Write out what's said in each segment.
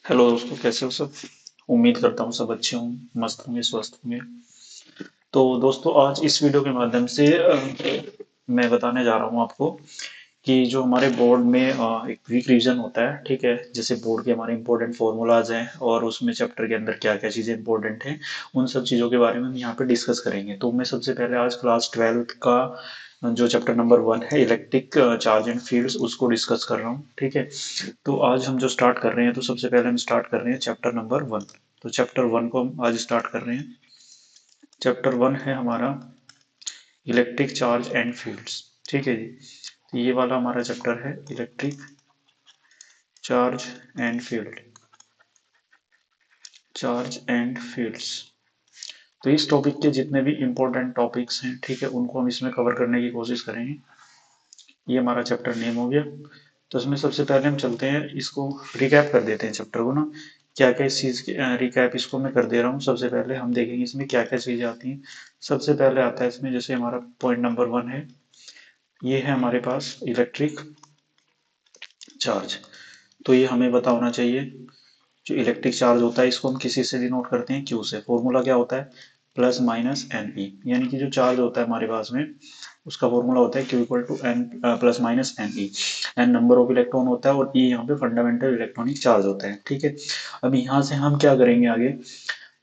Hello दोस्तों, कैसे हो सब। उम्मीद करता हूँ सब अच्छे हों, मस्त होंगे, स्वस्थ होंगे। तो दोस्तों, आज इस वीडियो के माध्यम से मैं बताने जा रहा हूँ आपको कि जो हमारे बोर्ड में एक वीक रिवीजन होता है, ठीक है। जैसे बोर्ड के हमारे इंपॉर्टेंट फॉर्मूलाज हैं और उसमें चैप्टर के अंदर क्या क्या चीज़ें इंपॉर्टेंट हैं, उन सब चीज़ों के बारे में हम यहाँ पे डिस्कस करेंगे। तो मैं सबसे पहले आज क्लास 12th का जो चैप्टर नंबर 1 है, इलेक्ट्रिक चार्ज एंड फील्ड्स, उसको डिस्कस कर रहा हूँ, ठीक है। तो आज हम जो स्टार्ट कर रहे हैं, तो सबसे पहले हम स्टार्ट कर रहे हैं चैप्टर नंबर 1। तो चैप्टर 1 को हम आज स्टार्ट कर रहे हैं। चैप्टर 1 है हमारा इलेक्ट्रिक चार्ज एंड फील्ड्स, ठीक है जी। तो ये वाला हमारा चैप्टर है electric charge and field, charge and fields. तो इस टॉपिक के जितने भी इंपॉर्टेंट टॉपिक्स हैं, ठीक है, उनको हम इसमें कवर करने की कोशिश करेंगे। ये हमारा चैप्टर नेम हो गया। तो इसमें सबसे पहले हम चलते हैं, इसको रिकैप कर देते हैं चैप्टर को ना। क्या क्या इस चीज़ की रिकैप इसको मैं कर दे रहा हूँ। सबसे पहले हम देखेंगे इसमें क्या क्या चीज़ें आती हैं। सबसे पहले आता है इसमें, जैसे हमारा पॉइंट नंबर 1 है, ये है हमारे पास इलेक्ट्रिक चार्ज। तो ये हमें पता होना चाहिए, जो इलेक्ट्रिक चार्ज होता है इसको हम किसी से डिनोट करते हैं, क्यू से। फॉर्मूला क्या होता है, प्लस माइनस एन ई। यानी कि जो चार्ज होता है हमारे पास में, उसका फॉर्मूला होता है Q equal to N plus minus N E. N number of electron होता है और ई यहाँ पे फंडामेंटल इलेक्ट्रॉनिक चार्ज होता है, ठीक है। अब यहाँ से हम क्या करेंगे आगे।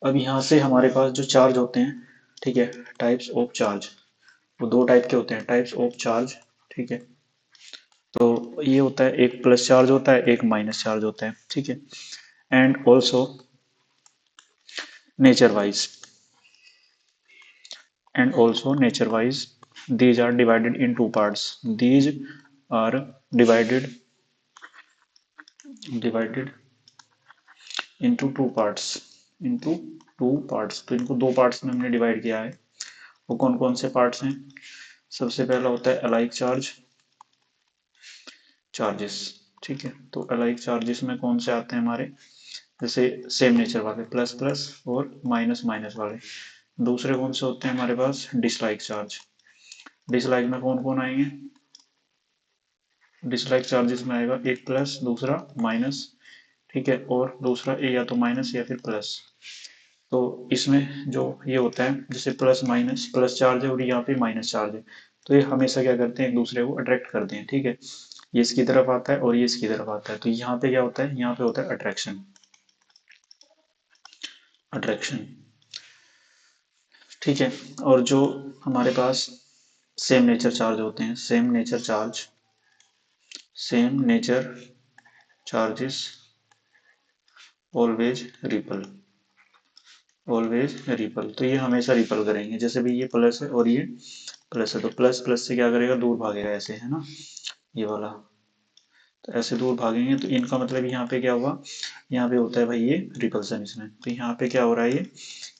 अब यहाँ से हमारे पास जो चार्ज होते हैं, ठीक है, टाइप्स ऑफ चार्ज, वो दो टाइप के होते हैं, टाइप्स ऑफ चार्ज, ठीक है। तो ये होता है, एक प्लस चार्ज होता है, एक माइनस चार्ज होता है, ठीक है। And also nature wise, and also nature wise, these are divided in two parts. These are divided into two parts। तो इनको दो पार्ट्स में हमने डिवाइड किया है। वो कौन कौन से पार्ट्स हैं। सबसे पहला होता है अलाइक चार्ज चार्जेस, ठीक है। तो अलाइक चार्जेस में कौन से आते हैं हमारे, जैसे सेम नेचर वाले, प्लस प्लस और माइनस माइनस वाले। दूसरे कौन से होते हैं हमारे पास, डिसलाइक चार्ज। डिसलाइक में कौन कौन आएंगे, डिसलाइक चार्जेस में आएगा एक प्लस, दूसरा माइनस, ठीक है। और दूसरा ए या तो माइनस या फिर प्लस। तो इसमें जो ये होता है, जैसे प्लस माइनस, प्लस चार्ज है और यहाँ पे माइनस चार्ज है, तो ये हमेशा क्या करते हैं, एक दूसरे को अट्रैक्ट करते हैं, ठीक है। ये इसकी तरफ आता है और ये इसकी तरफ आता है, तो यहाँ पे क्या होता है, यहाँ पे होता है अट्रैक्शन। अट्रैक्शन, ठीक है। और जो हमारे पास सेम नेचर चार्ज होते हैं, same nature charge, same nature charges always ripple, always ripple. तो ये हमेशा रिपल करेंगे। जैसे भी ये प्लस है और ये प्लस है, तो प्लस प्लस से क्या करेगा, दूर भागेगा, ऐसे है ना, ये वाला। तो ऐसे दूर भागेंगे, तो इनका मतलब यहाँ पे क्या हुआ, यहाँ पे होता है भाई ये रिपल्सन इसमें। तो यहाँ पे क्या हो रहा है,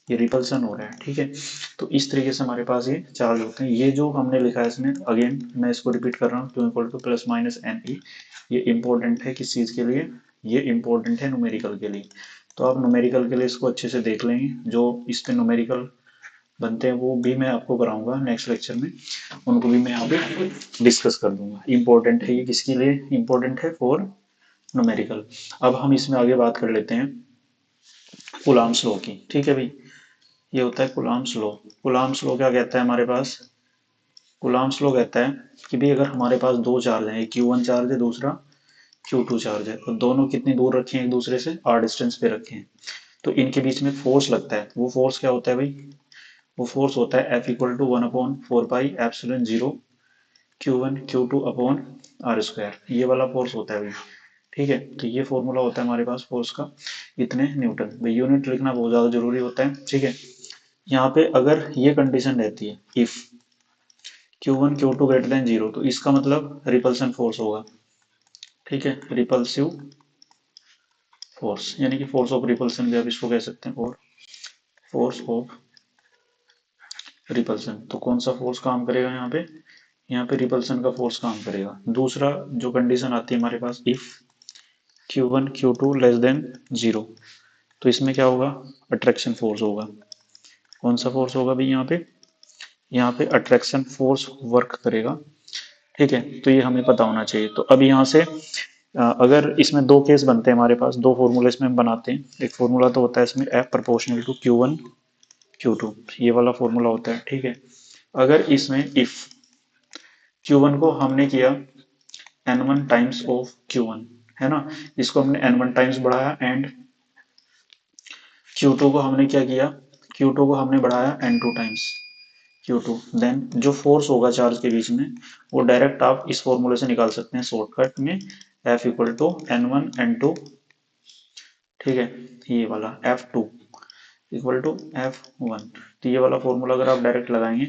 ये रिपल्सन हो रहा है, ठीक है। तो इस तरीके से हमारे पास ये चार्ज होते हैं। ये जो हमने लिखा है इसमें, अगेन मैं इसको रिपीट कर रहा हूँ, Q equal to plus minus N E. ये इंपॉर्टेंट है किस चीज़ के लिए, ये इंपॉर्टेंट है न्यूमेरिकल के लिए। तो आप न्यूमेरिकल के लिए इसको अच्छे से देख लेंगे। जो इस पे न्यूमेरिकल बनते हैं वो भी मैं आपको कराऊंगा नेक्स्ट लेक्चर में, उनको भी मैं यहाँ पे डिस्कस कर दूंगा। इंपॉर्टेंट है ये, किसके लिए इंपॉर्टेंट है, फॉर न्यूमेरिकल। अब हम इसमें आगे बात कर लेते हैं कूलम्ब्स लॉ की, ठीक है भाई। ये होता है कूलम्ब्स लॉ। कूलम्ब्स लॉ क्या कहता है हमारे पास, कूलम्ब्स लॉ कहता है कि भाई अगर हमारे पास दो चार्ज हैं, एक Q1 चार्ज है, दूसरा Q2 चार्ज है, और दोनों कितनी दूर रखे हैं एक दूसरे से, r डिस्टेंस पे रखे हैं, तो इनके बीच में फोर्स लगता है। वो फोर्स क्या होता है भाई, वो फोर्स होता है F equal to 1/4 pi epsilon 0 Q1 Q2 upon R square. ये वाला फोर्स होता है भाई, ठीक है। तो ये फॉर्मूला होता है हमारे पास फोर्स का, इतने न्यूटन। भाई यूनिट लिखना बहुत ज़्यादा जरूरी होता है, ठीक है। यहाँ पे अगर ये कंडीशन रहती है, if Q1 Q2 greater than 0, तो इसका मतलब रिपल्सन फोर्स होगा, ठीक है, रिपल्सिव फोर्स, यानी कि फोर्स ऑफ रिपल्सन भी आप इसको कह सकते हैं, और फोर्स ऑफ रिपल्सन। तो कौन सा फोर्स काम करेगा यहाँ पे, यहाँ पे रिपल्सन का फोर्स काम करेगा। दूसरा जो कंडीशन आती है हमारे पास, if Q1 Q2 less than 0, तो इसमें क्या होगा, अट्रैक्शन फोर्स होगा। कौन सा फोर्स होगा भाई, यहाँ पे अट्रैक्शन फोर्स वर्क करेगा, ठीक है। तो ये हमें पता होना चाहिए। तो अब यहाँ से अगर इसमें दो केस बनते हैं हमारे पास, दो फॉर्मूला इसमें हम बनाते हैं। एक फॉर्मूला तो होता है इसमें F proportional to Q1 Q2, ये वाला फॉर्मूला होता है, ठीक है। अगर इसमें इफ Q1 को हमने किया N1 टाइम्स ऑफ Q1, है ना, इसको हमने N1 टाइम्स बढ़ाया, एंड Q2 को हमने क्या किया, Q2 को हमने बढ़ाया N2 टाइम्स Q2, देन जो फोर्स होगा चार्ज के बीच में वो डायरेक्ट आप इस फॉर्मूले से निकाल सकते हैं शॉर्टकट में, F equal to N1 N2, ठीक है, ये वाला F2 इक्वल टू F1। तो ये वाला फॉर्मूला अगर आप डायरेक्ट लगाएंगे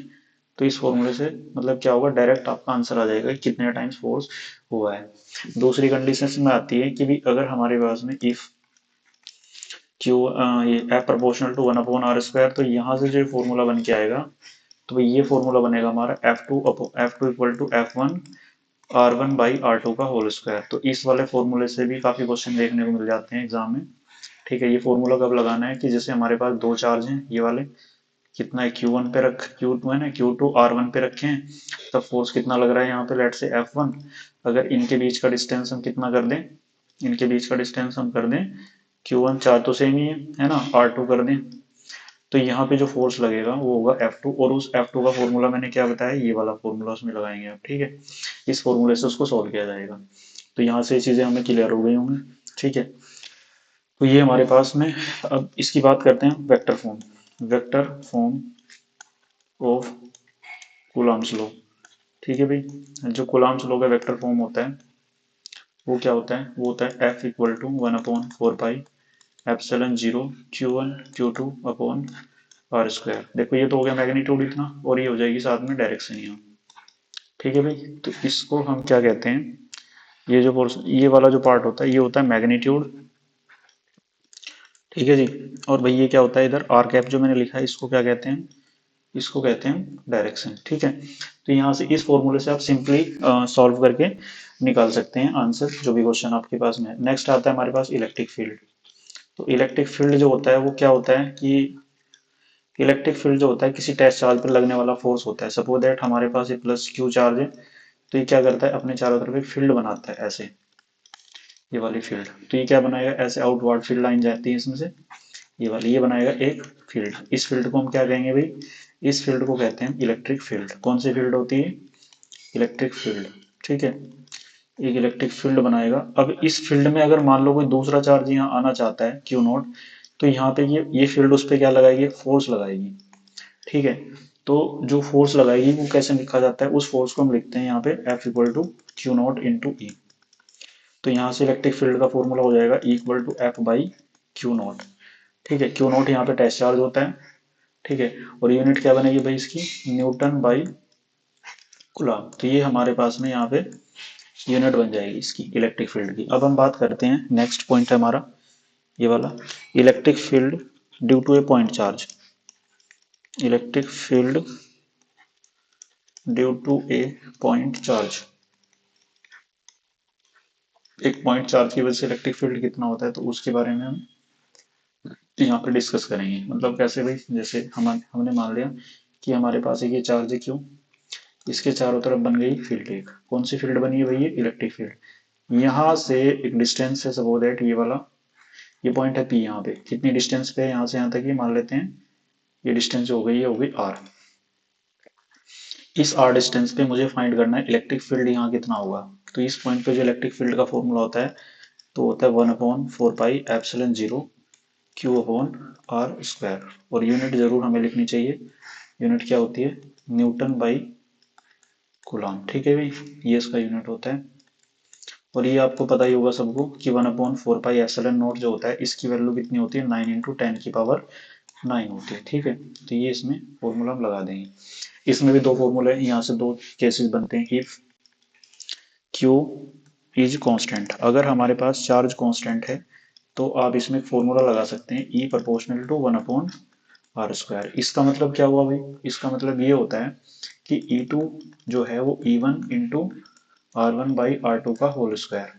तो इस फॉर्मूले से मतलब क्या होगा, डायरेक्ट आपका आंसर आ जाएगा कि कितने टाइम्स फोर्स हुआ है। दूसरी कंडीशन में आती है कि भी अगर हमारे पास में इफ क्यू ये एफ प्रोपोर्शनल टू 1/r², तो यहाँ से जो फॉर्मूला बन के आएगा, तो भाई ये फॉर्मूला बनेगा हमारा F2 equal to F1 R1/R2 का होल स्क्वायर। तो इस वाले फॉर्मूले से भी काफी क्वेश्चन देखने को मिल जाते हैं एग्जाम में, ठीक है। ये फॉर्मूला कब लगाना है कि जैसे हमारे पास दो चार्ज हैं, ये वाले कितना है Q1 पे रख, Q2 है ना, Q2 R1 पे रखे हैं, तब फोर्स कितना लग रहा है यहाँ पे, लेट से F1। अगर इनके बीच का डिस्टेंस हम कितना कर दें, इनके बीच का डिस्टेंस हम कर दें Q1, चार तो सेम ही है ना, R2 कर दें, तो यहाँ पे जो फोर्स लगेगा वो होगा F2, और उस F2 का फॉर्मूला मैंने क्या बताया, ये वाला फॉर्मूला उसमें लगाएंगे आप, ठीक है। इस फॉर्मूले से उसको सॉल्व किया जाएगा। तो यहाँ से ये चीजें हमें क्लियर हो गई होंगी, ठीक है। तो ये हमारे पास में, अब इसकी बात करते हैं vector form of Coulomb's law, ठीक है भाई। जो कूलम्ब्स लॉ का वेक्टर फॉर्म होता है वो क्या होता है, वो होता है F equal to 1/4πε0 Q1 Q2/r²। देखो ये तो हो गया मैग्नीट्यूड इतना, और ये हो जाएगी साथ में डायरेक्शन यहाँ, ठीक है भाई। तो इसको हम क्या कहते हैं, ये जो पोर्शन, ये वाला जो पार्ट होता है ये होता है मैग्नीट्यूड, ठीक है जी। और भाई ये क्या होता है इधर आर कैप जो मैंने लिखा है, इसको क्या कहते हैं, इसको कहते हैं डायरेक्शन, ठीक है। तो यहाँ से इस फॉर्मूले से आप सिंपली सॉल्व करके निकाल सकते हैं आंसर, जो भी क्वेश्चन आपके पास में है। नेक्स्ट आता है हमारे पास इलेक्ट्रिक फील्ड। तो इलेक्ट्रिक फील्ड जो होता है वो क्या होता है कि इलेक्ट्रिक फील्ड जो होता है किसी टेस्ट चार्ज पर लगने वाला फोर्स होता है। सपोज दैट हमारे पास ये प्लस क्यू चार्ज है, तो ये क्या करता है, अपने चारों तरफ एक फील्ड बनाता है ऐसे, ये वाली फील्ड। तो ये क्या बनाएगा, ऐसे आउटवर्ड फील्ड लाइन जाती है इसमें से, ये वाली, ये बनाएगा एक फील्ड। इस फील्ड को हम क्या कहेंगे भाई, इस फील्ड को कहते हैं इलेक्ट्रिक फील्ड। कौन सी फील्ड होती है, इलेक्ट्रिक फील्ड, ठीक है। एक इलेक्ट्रिक फील्ड बनाएगा। अब इस फील्ड में अगर मान लो कोई दूसरा चार्ज यहाँ आना चाहता है Q0, तो यहाँ पे ये फील्ड उस पर क्या लगाएगी, फोर्स लगाएगी, ठीक है। तो जो फोर्स लगाएगी वो कैसे लिखा जाता है, उस फोर्स को हम लिखते हैं यहाँ पे F equal to Q0 × E। तो यहाँ से इलेक्ट्रिक फील्ड का फॉर्मूला हो जाएगा E इक्वल टू F/Q0, ठीक है। Q0 यहाँ पे टेस्ट चार्ज होता है, ठीक है। और यूनिट क्या बनेगी भाई इसकी, न्यूटन बाई कूलम। तो ये हमारे पास में यहाँ पे यूनिट बन जाएगी इसकी इलेक्ट्रिक फील्ड की। अब हम बात करते हैं, नेक्स्ट पॉइंट है हमारा ये वाला, electric field due to a point charge. Electric field due to a point charge, एक पॉइंट चार्ज की वजह से इलेक्ट्रिक फील्ड कितना होता है, तो उसके बारे में हम यहाँ पे डिस्कस करेंगे। मतलब कैसे भाई, जैसे हमने मान लिया कि हमारे पास एक ये चार्ज है क्यों, इसके चारों तरफ बन गई फील्ड। एक कौन सी फील्ड बनी है भाई, ये इलेक्ट्रिक फील्ड। यहाँ से एक डिस्टेंस है, सपोज दैट ये वाला, ये पॉइंट है P, यहाँ पे कितनी डिस्टेंस पे है यहाँ से यहाँ तक, ये मान लेते हैं ये डिस्टेंस हो गई, ये हो गई R। इस R डिस्टेंस पे मुझे फाइंड करना है इलेक्ट्रिक फील्ड यहाँ कितना होगा। तो इस पॉइंट पे जो इलेक्ट्रिक फील्ड का फॉर्मूला होता है तो होता है 1/4πε0 Q/r²। और यूनिट जरूर हमें लिखनी चाहिए, यूनिट क्या होती है, न्यूटन बाई कूलम, ठीक है भाई, ये इसका यूनिट होता है। और ये आपको पता ही होगा सबको कि 1/4πε0 जो होता है इसकी वैल्यू कितनी होती है, 9 × 10⁹ होती है, ठीक है। तो ये इसमें फॉर्मूला हम लगा देंगे। इसमें भी दो फॉर्मूले, यहाँ से दो केसेस बनते हैं। इफ Q इज कांस्टेंट, अगर हमारे पास चार्ज कांस्टेंट है तो आप इसमें फॉर्मूला लगा सकते हैं E प्रोपोर्शनल टू 1/r²। इसका मतलब क्या हुआ भाई, इसका मतलब ये होता है कि E2 जो है वो E1 × R1/R2 का होल स्क्वायर,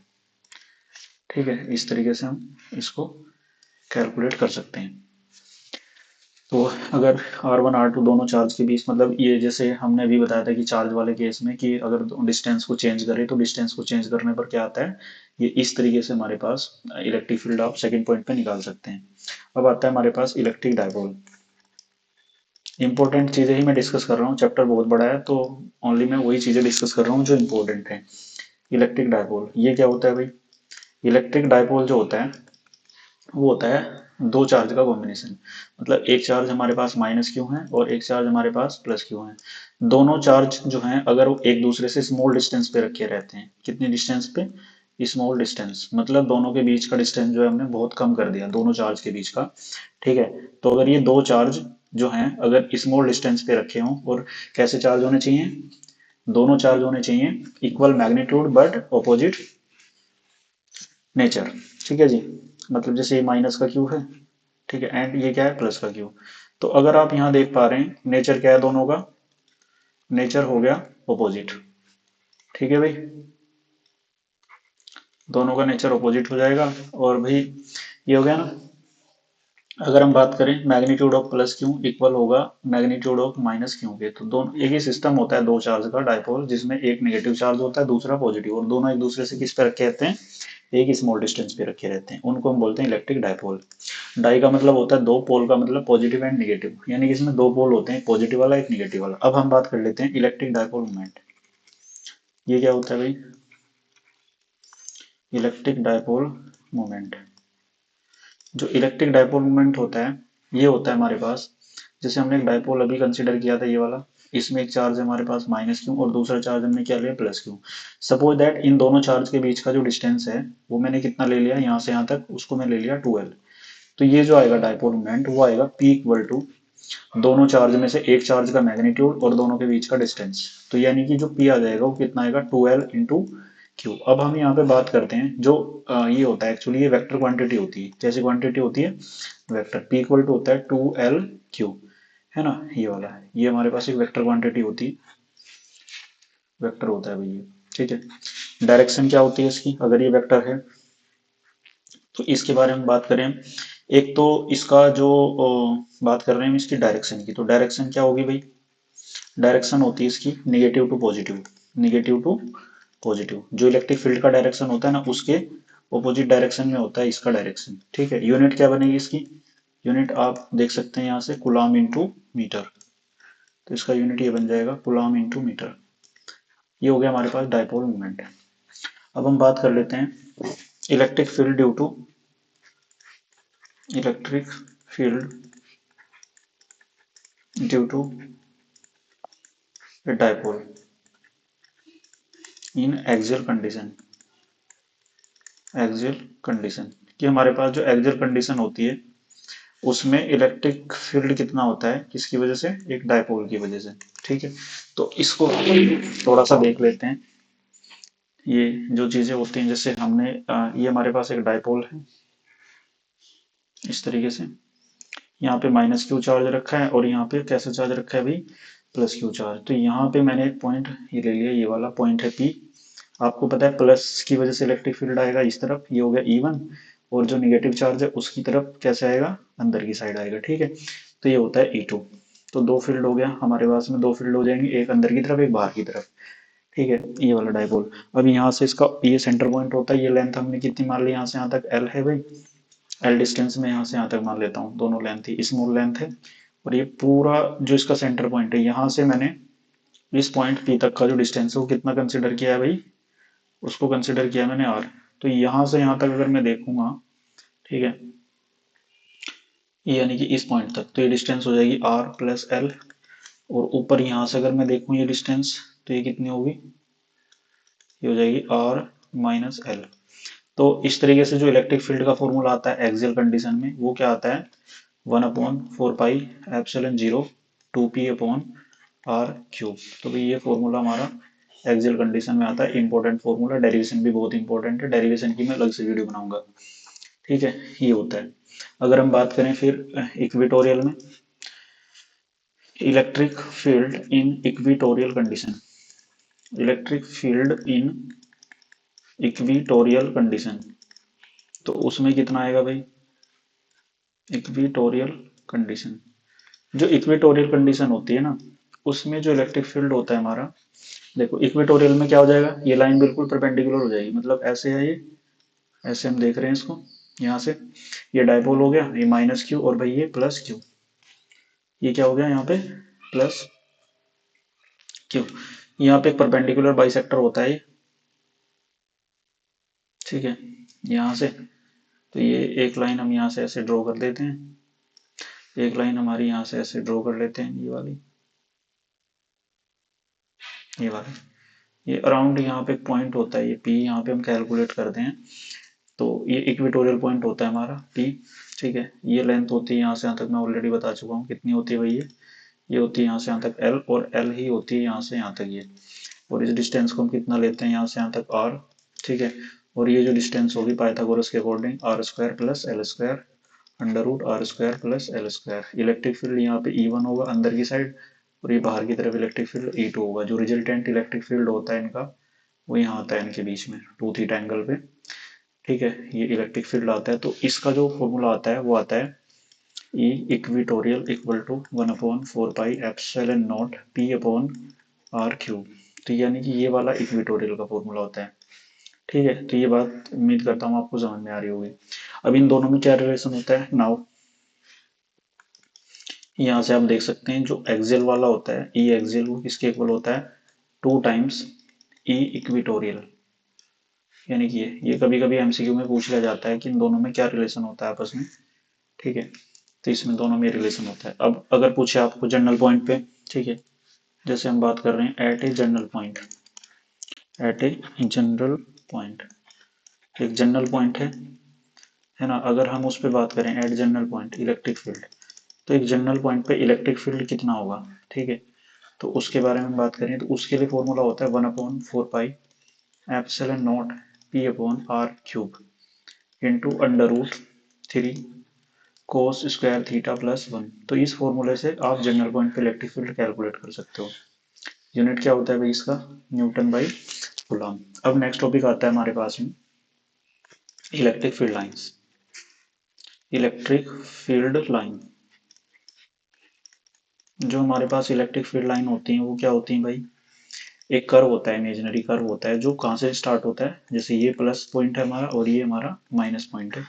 ठीक है। इस तरीके से हम इसको कैलकुलेट कर सकते हैं। तो अगर R1 R2 दोनों चार्ज के बीच, मतलब ये जैसे हमने अभी बताया था कि चार्ज वाले केस में कि अगर डिस्टेंस को चेंज करें तो डिस्टेंस को चेंज करने पर क्या आता है ये इस तरीके से हमारे पास इलेक्ट्रिक फील्ड आप सेकंड पॉइंट पे निकाल सकते हैं। अब आता है हमारे पास इलेक्ट्रिक डायपोल। इंपॉर्टेंट चीजें ही मैं डिस्कस कर रहा हूँ, चैप्टर बहुत बड़ा है तो ओनली मैं वही चीजें डिस्कस कर रहा हूँ जो इंपॉर्टेंट है। इलेक्ट्रिक डायपोल ये क्या होता है भाई? इलेक्ट्रिक डायपोल जो होता है वो होता है दो चार्ज का कॉम्बिनेशन। मतलब एक चार्ज हमारे पास माइनस क्यू है और एक चार्ज हमारे पास प्लस क्यू है। दोनों चार्ज जो हैं अगर वो एक दूसरे से स्मॉल डिस्टेंस पे रखे रहते हैं, कितनी डिस्टेंस पे? स्मॉल डिस्टेंस, मतलब दोनों के बीच का डिस्टेंस जो है हमने बहुत कम कर दिया दोनों चार्ज के बीच का। ठीक है। तो अगर ये दो चार्ज जो हैं अगर स्मॉल डिस्टेंस पे रखे हों और कैसे चार्ज होने चाहिए? दोनों चार्ज होने चाहिए equal magnitude but opposite nature. ठीक है जी। मतलब जैसे ये माइनस का क्यू है, ठीक है, एंड ये क्या है? प्लस का क्यू। तो अगर आप यहाँ देख पा रहे हैं नेचर क्या है दोनों का? नेचर हो गया ऑपोजिट। ठीक है भाई, दोनों का नेचर ऑपोजिट हो जाएगा। और भाई ये हो गया ना। अगर हम बात करें magnitude of plus Q equal होगा मैग्नीट्यूड ऑफ माइनस क्यू के, तो दोनों एक ही सिस्टम होता है दो चार्ज का डायपोल, जिसमें एक नेगेटिव चार्ज होता है दूसरा पॉजिटिव, और दोनों एक दूसरे से किस पे रखे रहते हैं? एक स्मॉल डिस्टेंस पे रखे रहते हैं, उनको हम बोलते हैं इलेक्ट्रिक डायपोल। डाई का मतलब होता है दो, पोल का मतलब पॉजिटिव एंड निगेटिव, यानी कि इसमें दो पोल होते हैं, एक पॉजिटिव वाला एक निगेटिव वाला। अब हम बात कर लेते हैं इलेक्ट्रिक डायपोल मोमेंट। ये क्या होता है भाई? Electric dipole moment. जो इलेक्ट्रिक डायपोल मोमेंट होता है ये होता है हमारे पास, जैसे हमने एक डायपोल अभी कंसीडर किया था ये वाला, इसमें एक चार्ज है हमारे पास माइनस क्यू और दूसरा चार्ज हमने क्या लिया? Plus Q. Suppose that in दोनों चार्ज के बीच का जो डिस्टेंस है वो मैंने कितना ले लिया? यहाँ से यहाँ तक उसको मैं ले लिया 2l। तो ये जो आएगा डायपोल मोमेंट वो आएगा P इक्वल टू दोनों चार्ज में से एक चार्ज का मैग्नीट्यूड और दोनों के बीच का डिस्टेंस। तो यानी कि जो P आ जाएगा वो कितना आएगा? 2l into Q. अब हम यहाँ पे बात करते हैं जो ये होता है एक्चुअली ये वेक्टर क्वांटिटी होती है। कैसी क्वांटिटी होती है? वेक्टर। P इक्वल टू होता है 2l क्यू, है ना, ये वाला। ये हमारे पास एक वेक्टर क्वांटिटी होती है, वेक्टर होता है भैया। ठीक है। डायरेक्शन क्या होती है इसकी अगर ये वेक्टर है? तो इसके बारे में बात करें, एक तो इसका जो बात कर रहे हैं हम इसकी डायरेक्शन की, तो डायरेक्शन क्या होगी भाई? डायरेक्शन होती है इसकी negative to positive. Negative to positive जो इलेक्ट्रिक फील्ड का डायरेक्शन होता है ना उसके ऑपोजिट डायरेक्शन में होता है इसका डायरेक्शन। ठीक है। यूनिट क्या बनेगी इसकी? यूनिट आप देख सकते हैं यहाँ से कूलम इंटू मीटर। तो इसका यूनिट ये बन जाएगा कूलम इंटू मीटर। ये हो गया हमारे पास डायपोल मोमेंट। अब हम बात कर लेते हैं electric field due to electric field due to dipole in axial condition. Axial condition कि हमारे पास जो एक्सियल कंडीशन होती है उसमें इलेक्ट्रिक फील्ड कितना होता है? किसकी वजह से? एक डायपोल की वजह से। ठीक है। तो इसको थोड़ा सा देख लेते हैं। ये जो चीजें होती हैं जैसे हमने ये हमारे पास एक डायपोल है इस तरीके से, यहाँ पे माइनस क्यू चार्ज रखा है और यहाँ पे कैसा चार्ज रखा है भाई? Plus Q charge. तो यहाँ पे मैंने एक पॉइंट ये ले लिया, ये वाला पॉइंट है पी। आपको पता है प्लस की वजह से इलेक्ट्रिक फील्ड आएगा इस तरफ, ये हो गया E1, और जो निगेटिव चार्ज है उसकी तरफ कैसे आएगा? अंदर की साइड आएगा। ठीक है। तो ये होता है E2। तो दो फील्ड हो गया हमारे पास में, दो फील्ड हो जाएंगे, एक अंदर की तरफ एक बाहर की तरफ। ठीक है, ये वाला डायपोल। अब यहाँ से इसका ये सेंटर पॉइंट होता है, ये लेंथ हमने कितनी मान ली? यहाँ से यहाँ तक L है भाई। L डिस्टेंस में यहाँ से यहाँ तक मान लेता हूँ, दोनों लेंथ ही स्मॉल लेंथ है। और ये पूरा जो इसका सेंटर पॉइंट है यहाँ से मैंने इस पॉइंट P तक का जो डिस्टेंस है वो कितना कंसिडर किया है भाई? उसको कंसिडर किया मैंने R। तो यहाँ से यहाँ तक अगर मैं देखूंगा, ठीक है, यानी कि इस पॉइंट तक, तो ये डिस्टेंस हो जाएगी R प्लस L। और ऊपर यहाँ से अगर मैं देखूँ ये डिस्टेंस, तो ये कितनी होगी? ये हो जाएगी R माइनस L। तो इस तरीके से जो इलेक्ट्रिक फील्ड का फॉर्मूला आता है एक्सियल कंडीशन में वो क्या आता है? 1/4πε0 2p अपॉन आर क्यूब। तो भाई ये फॉर्मूला हमारा एक्सियल कंडीशन में आता है, इंपॉर्टेंट फॉर्मूला। डेरिवेशन भी बहुत इंपॉर्टेंट है, डेरिवेशन की मैं अलग से वीडियो बनाऊंगा। ठीक है, ये होता है। अगर हम बात करें फिर इक्वेटोरियल में, इलेक्ट्रिक फील्ड इन इक्वेटोरियल कंडीशन। इलेक्ट्रिक फील्ड इन इक्वेटोरियल कंडीशन, तो उसमें कितना आएगा भाई? इक्वेटोरियल कंडीशन, जो इक्वेटोरियल कंडीशन होती है ना उसमें जो इलेक्ट्रिक फील्ड होता है हमारा, देखो इक्वेटोरियल में क्या हो जाएगा? ये लाइन बिल्कुल परपेंडिकुलर हो जाएगी, मतलब ऐसे है ये, ऐसे हम देख रहे हैं इसको यहाँ से, ये डायपोल हो गया, ये माइनस क्यू और भाई ये प्लस क्यू, ये क्या हो गया यहाँ पे प्लस क्यू। यहाँ पे एक परपेंडिकुलर बाइसेक्टर होता है, ठीक है, यहाँ से। तो ये एक लाइन हम यहाँ से ऐसे ड्रॉ कर देते हैं, एक लाइन हमारी यहाँ से ऐसे ड्रॉ कर लेते हैं, ये वाली, ये वाली, ये अराउंड यहाँ पे एक पॉइंट होता है, ये पी यहाँ पे हम कैलकुलेट करते हैं। तो ये इक्वेटोरियल पॉइंट होता है हमारा पी, ठीक है। ये लेंथ होती है यहाँ से यहाँ तक, मैं ऑलरेडी बता चुका हूँ कितनी होती है भाई, ये होती है यहाँ से यहाँ तक एल, और एल ही होती है यहाँ से यहाँ तक ये। और इस डिस्टेंस को हम कितना लेते हैं यहाँ से यहाँ तक आर, ठीक है। और ये जो डिस्टेंस होगी पाइथागोरस के according R square plus L square under root R square plus L square. Electric field यहाँ पे E1 होगा अंदर की साइड, और ये बाहर की तरफ इलेक्ट्रिक फील्ड E2 होगा। जो रिजल्टेंट इलेक्ट्रिक फील्ड होता है इनका, वो यहाँ आता है इनके बीच में टू थीटा एंगल पे, ठीक है। ये इलेक्ट्रिक फील्ड आता है, तो इसका जो फॉर्मूला आता है वो आता है E equatorial equal to 1/4 pi epsilon not P upon R cube. तो यानी कि ये वाला इक्विटोरियल का फॉर्मूला होता है, ठीक है। तो ये बात उम्मीद करता हूँ आपको समझ में आ रही होगी। अब इन दोनों में क्या रिलेशन होता है नाउ, यहाँ से आप देख सकते हैं जो एक्सियल वाला होता है ई एक्सियल, वो किसके इक्वल होता है 2 टाइम्स ई इक्विटोरियल। यानी कि ये कभी कभी एमसीक्यू में पूछ लिया जाता है कि इन दोनों में क्या रिलेशन होता है आपस में, ठीक है। तो इसमें दोनों में रिलेशन होता है। अब अगर पूछे आपको जनरल पॉइंट पे, ठीक है, जैसे हम बात कर रहे हैं at a general point, at a general point, एक जनरल पॉइंट है ना। अगर हम उस पर बात करें at general point electric field, तो एक जनरल पॉइंट पे इलेक्ट्रिक फील्ड कितना होगा, ठीक है। तो उसके बारे में बात करें तो उसके लिए फॉर्मूला होता है 1/4 pi epsilon not P upon R cube into under root 3 cos square theta plus 1। तो इस फॉर्मूले से आप जनरल पॉइंट पे इलेक्ट्रिक फील्ड कैलकुलेट कर सकते हो। यूनिट क्या होता है भाई इसका, न्यूटन बाई कूलम। अब नेक्स्ट टॉपिक आता है हमारे पास में electric field lines, electric field line. जो हमारे पास इलेक्ट्रिक फील्ड लाइन होती हैं वो क्या होती हैं भाई, एक कर्व होता है, इमेजिनरी कर्व होता है, जो कहाँ से स्टार्ट होता है, जैसे ये प्लस पॉइंट है हमारा और ये हमारा माइनस पॉइंट है।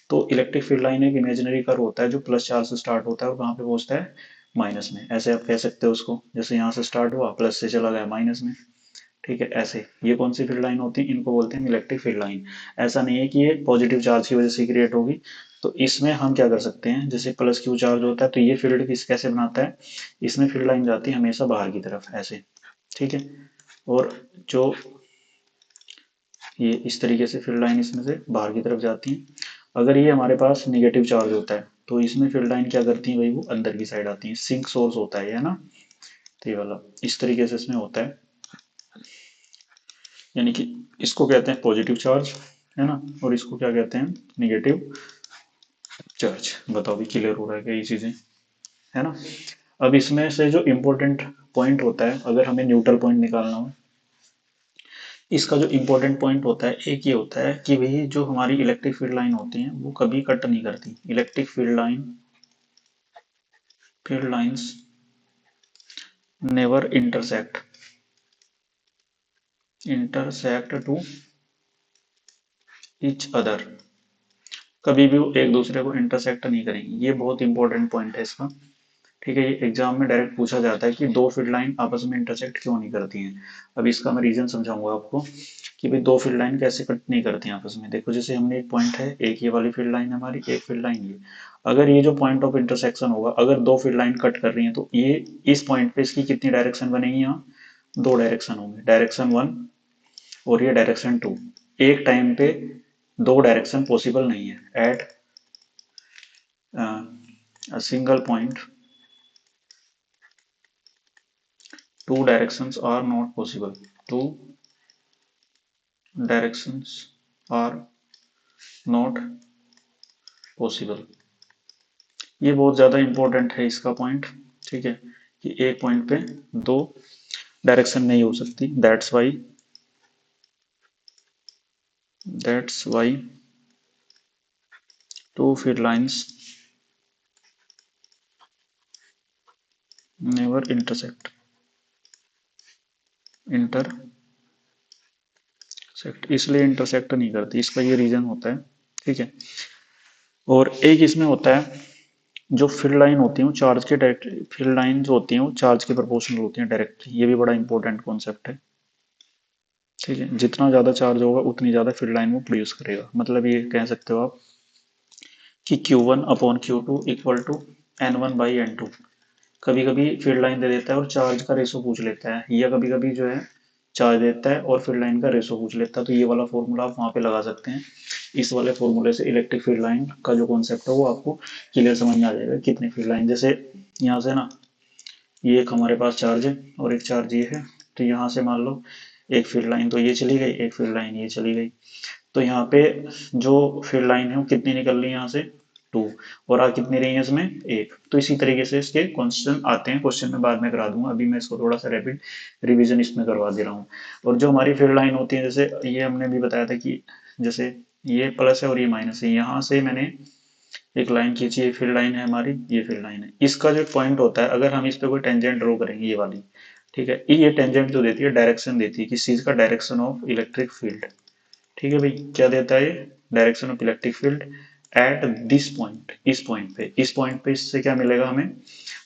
तो इलेक्ट्रिक फील्ड लाइन एक इमेजिनरी कर्व होता है जो प्लस चार्ज से स्टार्ट होता है और कहाँ पे पहुंचता है माइनस में। ऐसे आप कह सकते हो उसको, जैसे यहाँ से स्टार्ट हुआ प्लस से चला गया माइनस में, ठीक है। ऐसे ये कौन सी फील्ड लाइन होती है, इनको बोलते हैं इलेक्ट्रिक फील्ड लाइन। ऐसा नहीं है कि ये पॉजिटिव चार्ज की वजह से क्रिएट होगी। तो इसमें हम क्या कर सकते हैं, जैसे प्लस क्यू चार्ज होता है तो ये फील्ड किस कैसे बनाता है, इसमें फील्ड लाइन जाती है हमेशा बाहर की तरफ ऐसे, ठीक है। और जो ये इस तरीके से फील्ड लाइन इसमें से बाहर की तरफ जाती है। अगर ये हमारे पास निगेटिव चार्ज होता है तो इसमें फील्ड लाइन क्या करती है भाई, वो अंदर की साइड आती है, सिंक सोर्स होता है ना। तो ये वाला इस तरीके से इसमें होता है, यानी कि इसको कहते हैं पॉजिटिव चार्ज, है ना, और इसको क्या कहते हैं निगेटिव चार्ज। बताओ भी क्लियर हो रहा है क्या ये चीजें, है ना। अब इसमें से जो इम्पोर्टेंट पॉइंट होता है, अगर हमें न्यूट्रल पॉइंट निकालना हो, इसका जो इम्पोर्टेंट पॉइंट होता है एक ये होता है कि भाई जो हमारी इलेक्ट्रिक फील्ड लाइन होती हैं वो कभी कट नहीं करती। Electric field lines never intersect to each other. कभी भी वो एक दूसरे को इंटरसेक्ट नहीं करेंगी, ये बहुत इंपॉर्टेंट पॉइंट है इसका, ठीक है। ये एग्जाम में डायरेक्ट पूछा जाता है कि दो फील्ड लाइन आपस में इंटरसेक्ट क्यों नहीं करती हैं। अब इसका मैं रीजन समझाऊंगा आपको कि भाई दो फील्ड लाइन कैसे कट नहीं करती हैं आपस में। देखो जैसे हमने एक पॉइंट है, एक ये वाली फील्ड लाइन है हमारी, एक फील्ड लाइन ये, अगर ये जो पॉइंट ऑफ इंटरसेक्शन होगा, अगर दो फील्ड लाइन कट कर रही है तो ये इस पॉइंट पे इसकी कितनी डायरेक्शन बनेगी, यहाँ दो डायरेक्शन होंगे, डायरेक्शन 1 और ये डायरेक्शन 2। एक टाइम पे दो डायरेक्शन पॉसिबल नहीं है eight a single point, two directions are not possible, two directions are not possible। ये बहुत ज्यादा इंपॉर्टेंट है इसका पॉइंट, ठीक है, कि एक पॉइंट पे दो डायरेक्शन नहीं हो सकती। That's why two field lines never intersect इसलिए इंटरसेक्ट नहीं करती, इसका ये रीजन होता है। ठीक है। और एक इसमें होता है, जो फील्ड लाइन होती है वो चार्ज के डायरेक्ट, फील्ड लाइन जो होती है वो चार्ज के प्रोपोर्शनल होती है डायरेक्टली, ये भी बड़ा इंपॉर्टेंट कॉन्सेप्ट है। ठीक है, जितना ज्यादा चार्ज होगा उतनी ज्यादा फील्ड लाइन वो प्रोड्यूस करेगा। मतलब ये कह सकते हो आप कि Q1/Q2 इक्वल टू N1/N2। कभी कभी फील्ड लाइन दे देता है और चार्ज का रेशो पूछ लेता है, या कभी कभी जो है चार्ज देता है और फील्ड लाइन का रेशो पूछ लेता है, तो ये वाला फॉर्मूला आप वहाँ पे लगा सकते हैं। इस वाले फॉर्मूले से इलेक्ट्रिक फील्ड लाइन का जो कॉन्सेप्ट है वो आपको क्लियर समझ में आ जाएगा। कितनी फील्ड लाइन, जैसे यहाँ से ना, ये एक हमारे पास चार्ज है और एक चार्ज ये है, तो यहाँ से मान लो एक फील्ड लाइन तो ये चली गई, एक फील्ड लाइन ये चली गई, तो यहाँ पे जो फील्ड लाइन है वो कितनी निकल रही है यहाँ से, 2, और आ कितनी रही है इसमें, 1। तो इसी तरीके से इसके क्वेश्चन आते हैं, क्वेश्चन में बाद में करा दूंगा, अभी मैं इसको थोड़ा सा रैपिड रिवीजन इसमें करवा दे रहा हूँ। और जो हमारी फील्ड लाइन होती है, जैसे ये हमने भी बताया था कि जैसे ये प्लस है और ये माइनस है, यहाँ से मैंने एक लाइन खींची, ये फील्ड लाइन है हमारी, ये फील्ड लाइन है, इसका जो पॉइंट होता है, अगर हम इस पे कोई टेंजेंट ड्रॉ करेंगे ये वाली, ठीक है, ये टेंजेंट जो देती है डायरेक्शन देती है, किस चीज का, डायरेक्शन ऑफ इलेक्ट्रिक फील्ड। ठीक है भाई, क्या देता है ये, direction of electric field at this point, इस पॉइंट पे, इस पॉइंट पे इससे क्या मिलेगा हमें,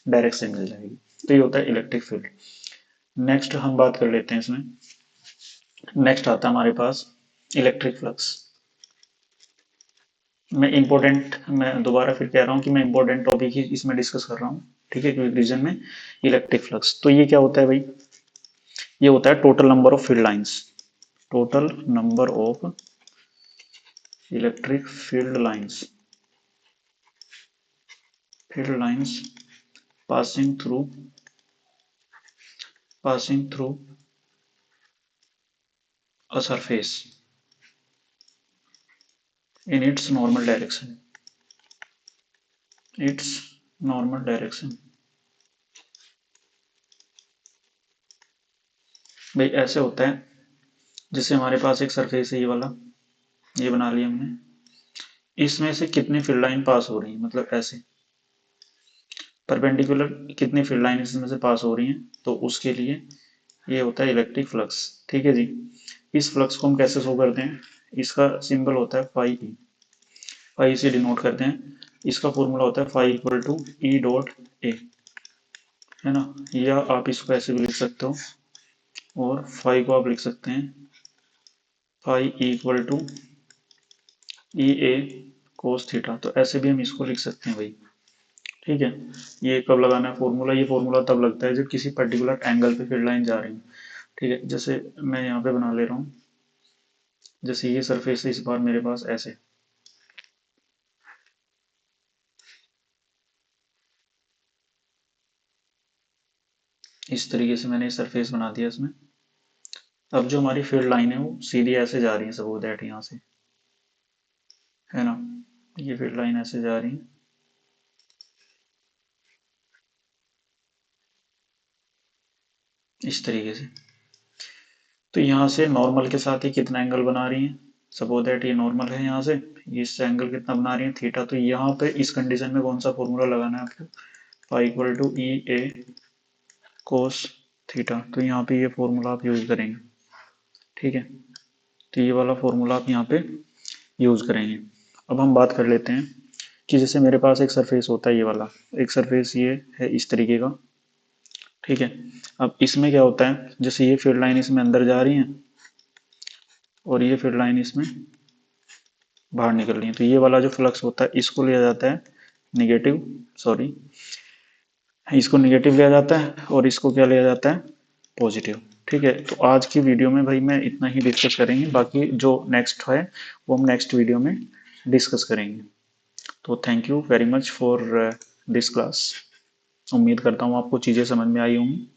डायरेक्शन मिल जाएगी। तो ये होता है इलेक्ट्रिक फील्ड। नेक्स्ट हम बात कर लेते हैं इसमें, नेक्स्ट आता है हमारे पास इलेक्ट्रिक फ्लक्स। मैं दोबारा फिर कह रहा हूँ कि मैं इंपॉर्टेंट टॉपिक ही इसमें डिस्कस कर रहा हूँ। ठीक है, क्योंकि रीजन में इलेक्ट्रिक फ्लक्स, तो ये क्या होता है भाई, ये होता है total number of field lines, total number of electric field lines passing through a surface in its normal direction। भाई ऐसे होता है, जैसे हमारे पास एक सरफेस है ये वाला, ये बना लिया हमने, इसमें से कितनी फील्ड लाइन पास हो रही है, मतलब ऐसे परपेंडिकुलर कितनी फील्ड लाइन इसमें से पास हो रही हैं, तो उसके लिए ये होता है इलेक्ट्रिक फ्लक्स। ठीक है जी। इस फ्लक्स को हम कैसे शो करते हैं, इसका सिंबल होता है फाई ई, फाई से डिनोट करते हैं। इसका फॉर्मूला होता है phi equal to E dot A, है ना, या आप इसको ऐसे भी लिख सकते हो, और फाई को आप लिख सकते हैं phi equal to E A cos theta, तो ऐसे भी हम इसको लिख सकते हैं भाई। ठीक है, ये कब लगाना है फॉर्मूला, ये फॉर्मूला तब लगता है जब किसी पर्टिकुलर एंगल पे फील्ड लाइन जा रही है। ठीक है, जैसे मैं यहाँ पे बना ले रहा हूँ, जैसे ये सरफेस है इस बार मेरे पास ऐसे, इस तरीके से मैंने सरफेस बना दिया इसमें। अब जो हमारी फील्ड लाइन है वो सीधी ऐसे जा रही है, सपोज दैट यहाँ से, है ना, ये फील्ड लाइन ऐसे जा रही है इस तरीके से। तो यहाँ से नॉर्मल के साथ ही कितना एंगल बना रही है, सपोज दैट ये नॉर्मल है, यहाँ से इस एंगल कितना बना रही है, थीटा। तो यहाँ पे इस कंडीशन में कौन सा फॉर्मूला लगाना है आपको, phi equal to E A cos theta, तो यहाँ पे ये फॉर्मूला आप यूज करेंगे। ठीक है, तो ये वाला फॉर्मूला आप यहाँ पे यूज करेंगे। अब हम बात कर लेते हैं कि जैसे मेरे पास एक सरफेस होता है ये वाला, एक सरफेस ये है इस तरीके का। ठीक है, अब इसमें क्या होता है, जैसे ये फील्ड लाइन इसमें अंदर जा रही है और ये फील्ड लाइन इसमें बाहर निकल रही है, तो ये वाला जो फ्लक्स होता है इसको लिया जाता है निगेटिव, सॉरी, इसको निगेटिव लिया जाता है और इसको क्या लिया जाता है, पॉजिटिव। ठीक है, तो आज की वीडियो में भाई मैं इतना ही डिस्कस करेंगे, बाकी जो नेक्स्ट है वो हम नेक्स्ट वीडियो में डिस्कस करेंगे। तो thank you very much for this class. उम्मीद करता हूँ आपको चीज़ें समझ में आई होंगी।